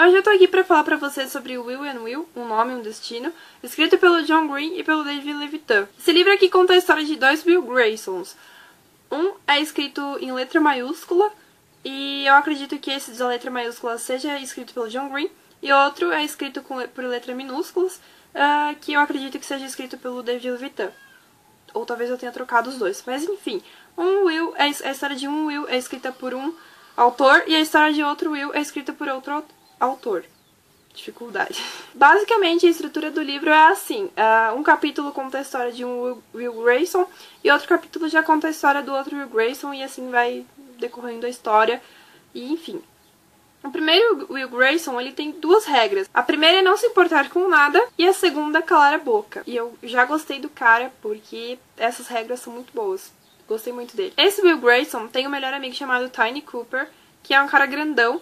Hoje eu tô aqui pra falar pra vocês sobre Will and Will, Um Nome, Um Destino, escrito pelo John Green e pelo David Levitan. Esse livro aqui conta a história de dois Will Graysons. Um é escrito em letra maiúscula, e eu acredito que esse da letra maiúscula seja escrito pelo John Green, e outro é escrito por letras minúsculas, que eu acredito que seja escrito pelo David Levitan. Ou talvez eu tenha trocado os dois, mas enfim. A história de um Will é escrita por um autor, e a história de outro Will é escrita por outro autor. Dificuldade. Basicamente, a estrutura do livro é assim. Um capítulo conta a história de um Will Grayson e outro capítulo já conta a história do outro Will Grayson, e assim vai decorrendo a história. E enfim. O primeiro Will Grayson, ele tem duas regras. A primeira é não se importar com nada, e a segunda, calar a boca. E eu já gostei do cara, porque essas regras são muito boas. Gostei muito dele. Esse Will Grayson tem um melhor amigo chamado Tiny Cooper, que é um cara grandão.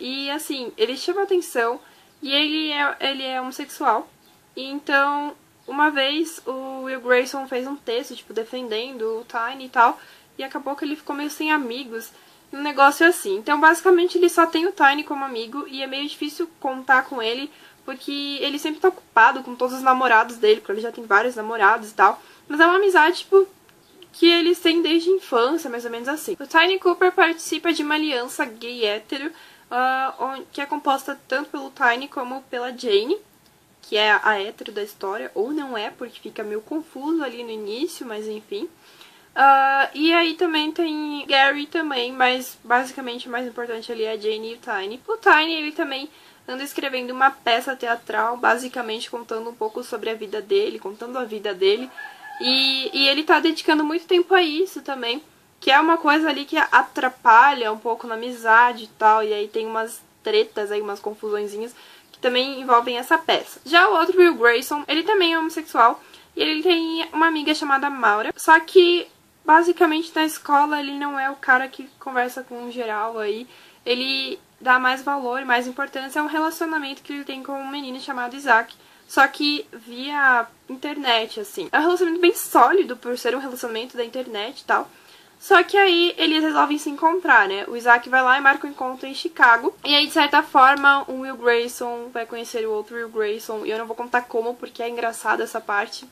E assim, ele chama atenção e ele é homossexual. E então, uma vez o Will Grayson fez um texto, tipo, defendendo o Tiny e tal, e acabou que ele ficou meio sem amigos. Um negócio assim. Então, basicamente, ele só tem o Tiny como amigo e é meio difícil contar com ele, porque ele sempre tá ocupado com todos os namorados dele, porque ele já tem vários namorados e tal. Mas é uma amizade, tipo, que eles têm desde a infância, mais ou menos assim. O Tiny Cooper participa de uma aliança gay hétero, que é composta tanto pelo Tiny como pela Jane, que é a hétero da história, ou não é, porque fica meio confuso ali no início, mas enfim. E aí também tem Gary também, mas basicamente o mais importante ali é a Jane e o Tiny. O Tiny, ele também anda escrevendo uma peça teatral, basicamente contando um pouco sobre a vida dele, contando a vida dele. E ele tá dedicando muito tempo a isso também, que é uma coisa ali que atrapalha um pouco na amizade e tal, e aí tem umas tretas aí, umas confusõezinhas que também envolvem essa peça. Já o outro Will Grayson, ele também é homossexual, e ele tem uma amiga chamada Maura, só que basicamente na escola ele não é o cara que conversa com geral aí, ele dá mais valor e mais importância a um relacionamento que ele tem com um menino chamado Isaac, só que via internet, assim. É um relacionamento bem sólido por ser um relacionamento da internet e tal. Só que aí eles resolvem se encontrar, né? O Isaac vai lá e marca um encontro em Chicago. E aí, de certa forma, um Will Grayson vai conhecer o outro Will Grayson. E eu não vou contar como, porque é engraçada essa parte.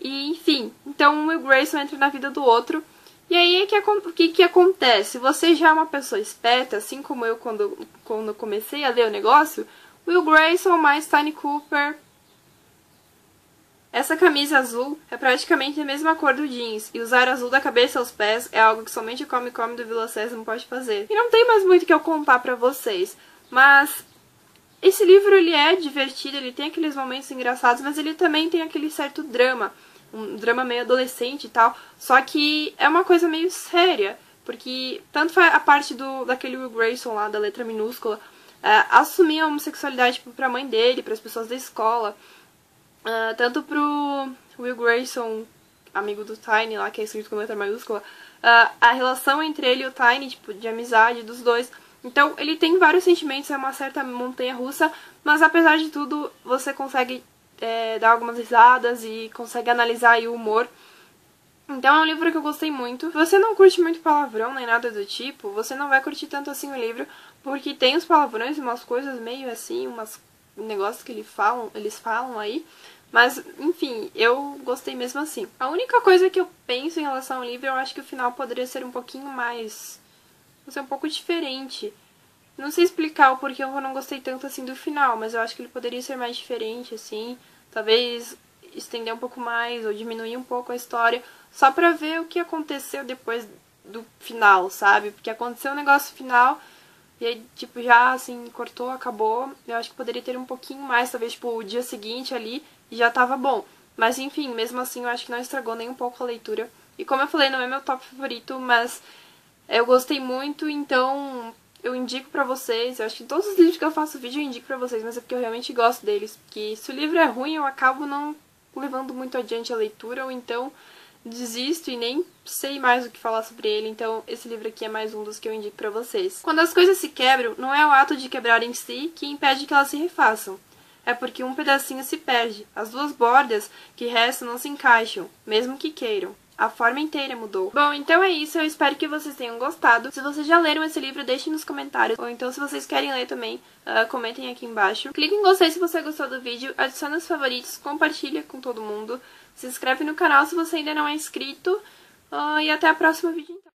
E, enfim. Então, um Will Grayson entra na vida do outro. E aí, o que acontece? Você já é uma pessoa esperta, assim como eu quando comecei a ler o negócio. Will Grayson mais Tiny Cooper. Essa camisa azul é praticamente a mesma cor do jeans, e usar azul da cabeça aos pés é algo que somente o Come Come do Vila Sésamo pode fazer. E não tem mais muito que eu contar pra vocês, mas esse livro ele é divertido, ele tem aqueles momentos engraçados, mas ele também tem aquele certo drama, um drama meio adolescente e tal, só que é uma coisa meio séria, porque tanto a parte daquele Will Grayson lá, da letra minúscula, assumir a homossexualidade pra mãe dele, pras pessoas da escola, tanto pro Will Grayson, amigo do Tiny lá, que é escrito com letra maiúscula, a relação entre ele e o Tiny, tipo, de amizade dos dois. Então, ele tem vários sentimentos, é uma certa montanha-russa, mas apesar de tudo, você consegue dar algumas risadas e consegue analisar aí o humor. Então, é um livro que eu gostei muito. Se você não curte muito palavrão nem nada do tipo, você não vai curtir tanto assim o livro, porque tem os palavrões e umas coisas meio assim, umas negócios que eles falam aí. Mas, enfim, eu gostei mesmo assim. A única coisa que eu penso em relação ao livro, eu acho que o final poderia ser um pouquinho mais... ser um pouco diferente. Não sei explicar o porquê eu não gostei tanto assim do final, mas eu acho que ele poderia ser mais diferente, assim. Talvez estender um pouco mais ou diminuir um pouco a história, só pra ver o que aconteceu depois do final, sabe? Porque aconteceu um negócio final... E aí, tipo, já, assim, cortou, acabou. Eu acho que poderia ter um pouquinho mais, talvez, tipo, o dia seguinte ali, e já tava bom. Mas, enfim, mesmo assim, eu acho que não estragou nem um pouco a leitura. E como eu falei, não é meu top favorito, mas eu gostei muito, então eu indico pra vocês. Eu acho que todos os livros que eu faço vídeo eu indico pra vocês, mas é porque eu realmente gosto deles. Porque se o livro é ruim, eu acabo não levando muito adiante a leitura, ou então desisto e nem sei mais o que falar sobre ele, então esse livro aqui é mais um dos que eu indico pra vocês. Quando as coisas se quebram, não é o ato de quebrar em si que impede que elas se refaçam. É porque um pedacinho se perde. As duas bordas que restam não se encaixam, mesmo que queiram. A forma inteira mudou. Bom, então é isso. Eu espero que vocês tenham gostado. Se vocês já leram esse livro, deixem nos comentários. Ou então, se vocês querem ler também, comentem aqui embaixo. Clique em gostei se você gostou do vídeo. Adicione os favoritos. Compartilha com todo mundo. Se inscreve no canal se você ainda não é inscrito. E até o próximo vídeo, então.